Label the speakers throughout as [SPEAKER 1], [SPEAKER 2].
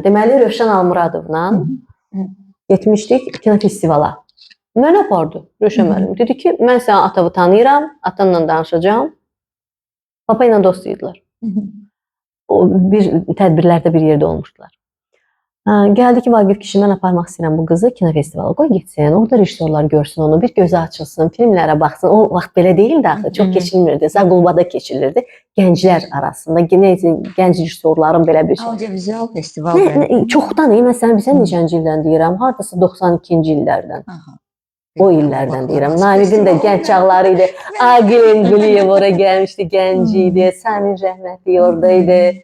[SPEAKER 1] deməli Rövşən Almuradovla getmişdik kinofestivala. Mənə apardı Rövşən müəllim. Dedi ki, mən sənin atanı tanıyıram, atanla danışacağam. Papa ilə dost idilər. O bir tədbirlərdə bir yerdə olmuşdular. Gəldi ki, Vaqif kişi, mən aparmaq istəyirəm bu qızı kinofestivala. Qoy getsin, orada rejissorlar görsün onu, bir gözü açılsın, filmlərə baxsın. O vaxt belə deyildi axı, çox keçilmirdi. Zaqulbada keçilirdi. Gənclər arasında, gənc rejissorların belə bir şey.
[SPEAKER 2] Audiovizual festival.
[SPEAKER 1] Çoxdan, məsələn, bilsən neçənci ildən deyirəm, hardasa 92-ci illərdən. O illərdən deyirəm. Navidin də gənc çağları idi. Agilin Quliyev ora gəlmişdi, gənc idi. Samir Rəhmətli orada idi.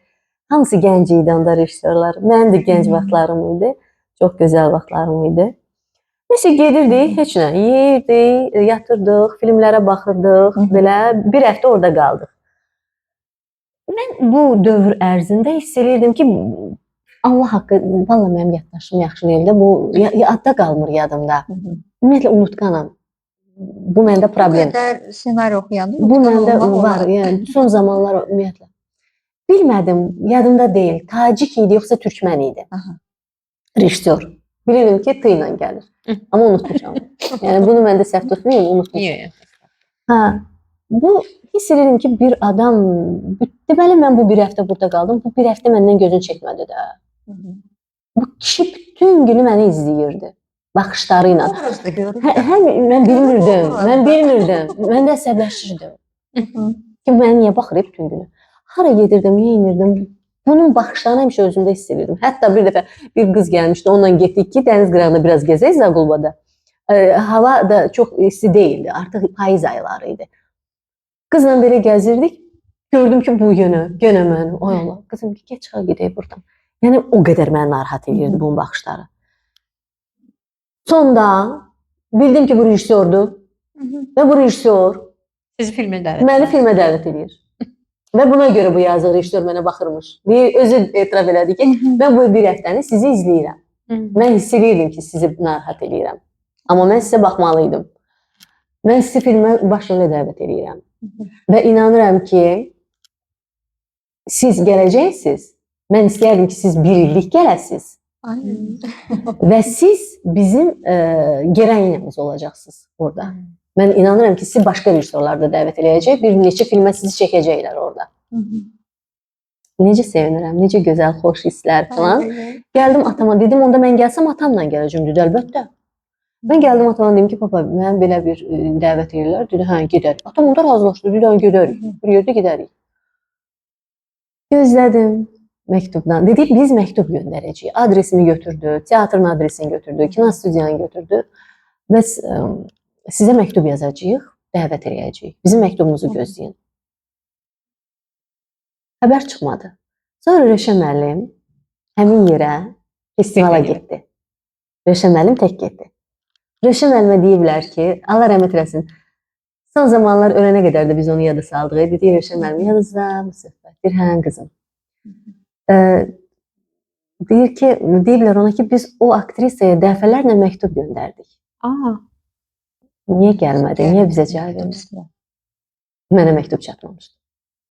[SPEAKER 1] Hamısı gənc idi onda rejissorlar. Mənim də gənc vaxtlarım idi. Çox gözəl vaxtlarım idi. Nəsə gedirdik, heç nə. Yeyirdik, yatırdıq, filmlərə baxırdıq. Belə bir həftə orada qaldıq. Mən bu dövr ərzində hiss edirdim ki, Allah haqqı, valla mənim yaddaşım yaxşı deyil də, bu adda qalmır yadımda. Ümumiyyətlə unutqanam. Bu məndə problem.
[SPEAKER 2] Bu qədər senari oxuyanda
[SPEAKER 1] bu məndə var. Yəni son zamanlar ümumiyyətlə. Bilmədim, yadımda deyil. Tacik idi, yoxsa türkmən idi. Rejissor. Bilirdim ki, T ilə gəlir. Amma unutmuşam. Yəni bunu məndə səhv tutmayayım, unutmuşam. Bu hiss edirdim ki, bir adam, deməli mən bu bir həftə burada qaldım. Bu bir həftə məndən gözünü çəkmədi də. Bu kişi bütün günü məni izləyirdi. Baxışları ilə. Mən bilmirdim. Mən də əsəbləşirdim. Ki, mən niyə baxır bütün günü? Hara gedirdim, niyə inirdim? Bunun baxışlarını həmişə özümdə hiss edirdim. Hətta bir dəfə bir qız gəlmişdi, onunla getdik ki, dəniz qırağında biraz gəzək Zaqulbada. Hava da çox isti deyildi, artıq payız ayları idi. Qızla belə gəzirdik, gördüm ki, bu yenə mən, ay Allah, qızım ki, geç çıxa gedək buradan. Yəni, o qədər məni narahat edirdi bunun baxışları. Sonda bildim ki, bu rejissordur və bu rejissor məni filmə dəvət edir. Və buna görə bu yazıq rejissor mənə baxırmış. Özü etiraf elədi ki, mən bu bir həftəni sizi izləyirəm. Mən hiss edirdim ki, sizi narahat edirəm. Amma mən sizə baxmalıydım. Mən sizi filmə baş elə dəvət edirəm. Və inanıram ki, siz gələcəksiniz. Mən istəyərdim ki, siz bir illik gələsiniz. Və siz bizim geroinimiz olacaqsınız orada. Mən inanıram ki, sizi başqa rejissorlar da dəvət eləyəcək. Bir neçə filmə sizi çəkəcəklər orada. Necə sevinirəm, necə gözəl, xoş hisslər falan. Gəldim atama, dedim, onda mən gəlsəm atamla gələcəm, dedi, əlbəttə. Mən gəldim atama, dedim ki, papa, mən belə bir dəvət edirlər. Dedi, hə, gedərik. Atam onda razılaşdı, dedi, hə, gedərik. Bir yerdə gedərik. Gözlədim məktubdan. Dedi, biz məktub göndərəcəyik. Adresimi götürdü, teatrın adresini götürdü, kinostudiyanı götürdü. Və sizə məktub yazacağıq, dəvət eləyəcəyik. Bizim məktubumuzu gözləyin. Xəbər çıxmadı. Sonra Rövşən müəllim həmin yerə festivala getdi. Rövşən müəllim tək getdi. Rövşən müəllimə deyiblər ki, Allah rəhmət eləsin, son zamanlar ölənə qədər də biz onu yada saldıq. Dedi, Rövşən müəllim, yadınızda bu söhbət. Deyir, hə, qızım. Deyir ki, deyiblər ona ki, biz o aktrisaya dəfələrlə məktub göndərdik. Niyə gəlmədi? Niyə bizə cavab vermədi? Mənə məktub çatmamışdı.